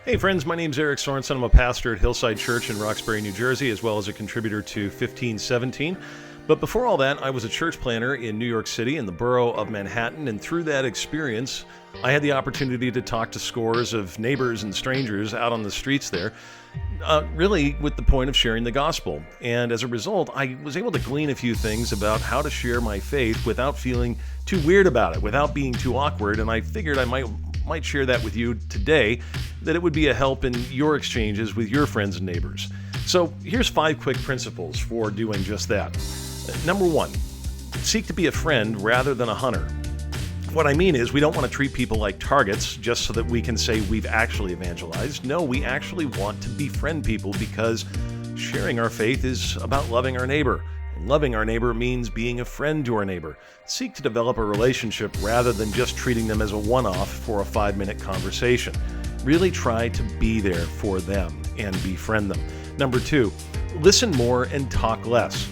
Hey friends, my name's Erick Sorensen. I'm a pastor at Hillside Church in Roxbury, New Jersey, as well as a contributor to 1517. But before all that, I was a church planner in New York City in the borough of Manhattan, and through that experience, I had the opportunity to talk to scores of neighbors and strangers out on the streets there, really with the point of sharing the gospel. And as a result, I was able to glean a few things about how to share my faith without feeling too weird about it, without being too awkward, and I figured I might share that with you today, that it would be a help in your exchanges with your friends and neighbors. So here's 5 quick principles for doing just that. Number 1, seek to be a friend rather than a hunter. What I mean is we don't want to treat people like targets just so that we can say we've actually evangelized. No, we actually want to befriend people because sharing our faith is about loving our neighbor. Loving our neighbor means being a friend to our neighbor. Seek to develop a relationship rather than just treating them as a one-off for a 5-minute conversation. Really try to be there for them and befriend them. Number 2, listen more and talk less.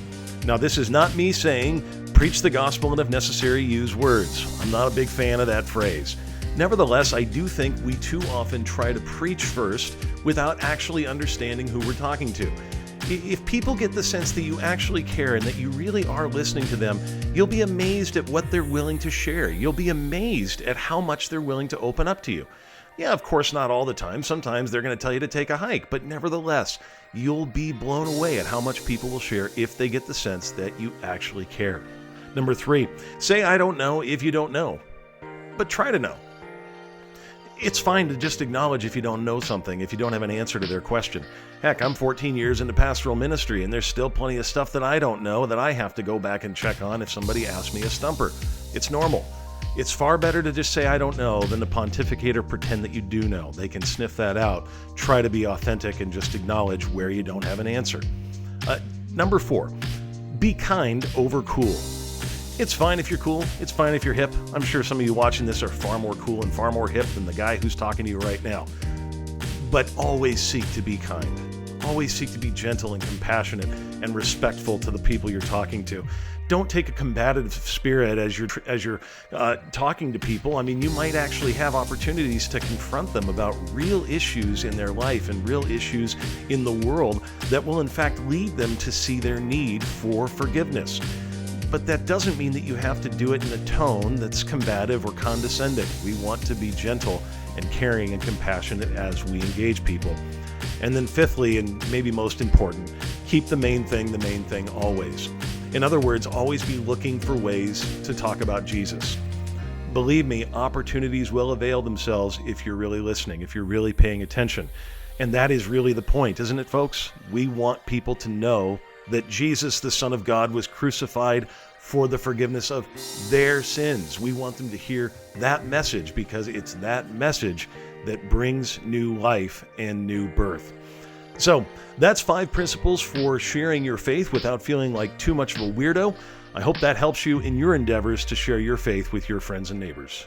Now, this is not me saying preach the gospel and if necessary use words. I'm not a big fan of that phrase. Nevertheless, I do think we too often try to preach first without actually understanding who we're talking to. If people get the sense that you actually care and that you really are listening to them, you'll be amazed at what they're willing to share. You'll be amazed at how much they're willing to open up to you. Yeah, of course, not all the time. Sometimes they're going to tell you to take a hike, but nevertheless, you'll be blown away at how much people will share if they get the sense that you actually care. Number 3, say I don't know if you don't know, but try to know. It's fine to just acknowledge if you don't know something, if you don't have an answer to their question. Heck, I'm 14 years into pastoral ministry, and there's still plenty of stuff that I don't know that I have to go back and check on if somebody asks me a stumper. It's normal. It's far better to just say I don't know than to pontificate or pretend that you do know. They can sniff that out. Try to be authentic and just acknowledge where you don't have an answer. Number 4, be kind over cool. It's fine if you're cool. It's fine if you're hip. I'm sure some of you watching this are far more cool and far more hip than the guy who's talking to you right now. But always seek to be kind. Always seek to be gentle and compassionate and respectful to the people you're talking to. Don't take a combative spirit as you're talking to people. I mean, you might actually have opportunities to confront them about real issues in their life and real issues in the world that will in fact lead them to see their need for forgiveness. But that doesn't mean that you have to do it in a tone that's combative or condescending. We want to be gentle and caring and compassionate as we engage people. And then 5thly, and maybe most important, keep the main thing always. In other words, always be looking for ways to talk about Jesus. Believe me, opportunities will avail themselves if you're really listening, if you're really paying attention. And that is really the point, isn't it, folks? We want people to know that Jesus, the Son of God, was crucified for the forgiveness of their sins. We want them to hear that message because it's that message that brings new life and new birth. So that's 5 principles for sharing your faith without feeling like too much of a weirdo. I hope that helps you in your endeavors to share your faith with your friends and neighbors.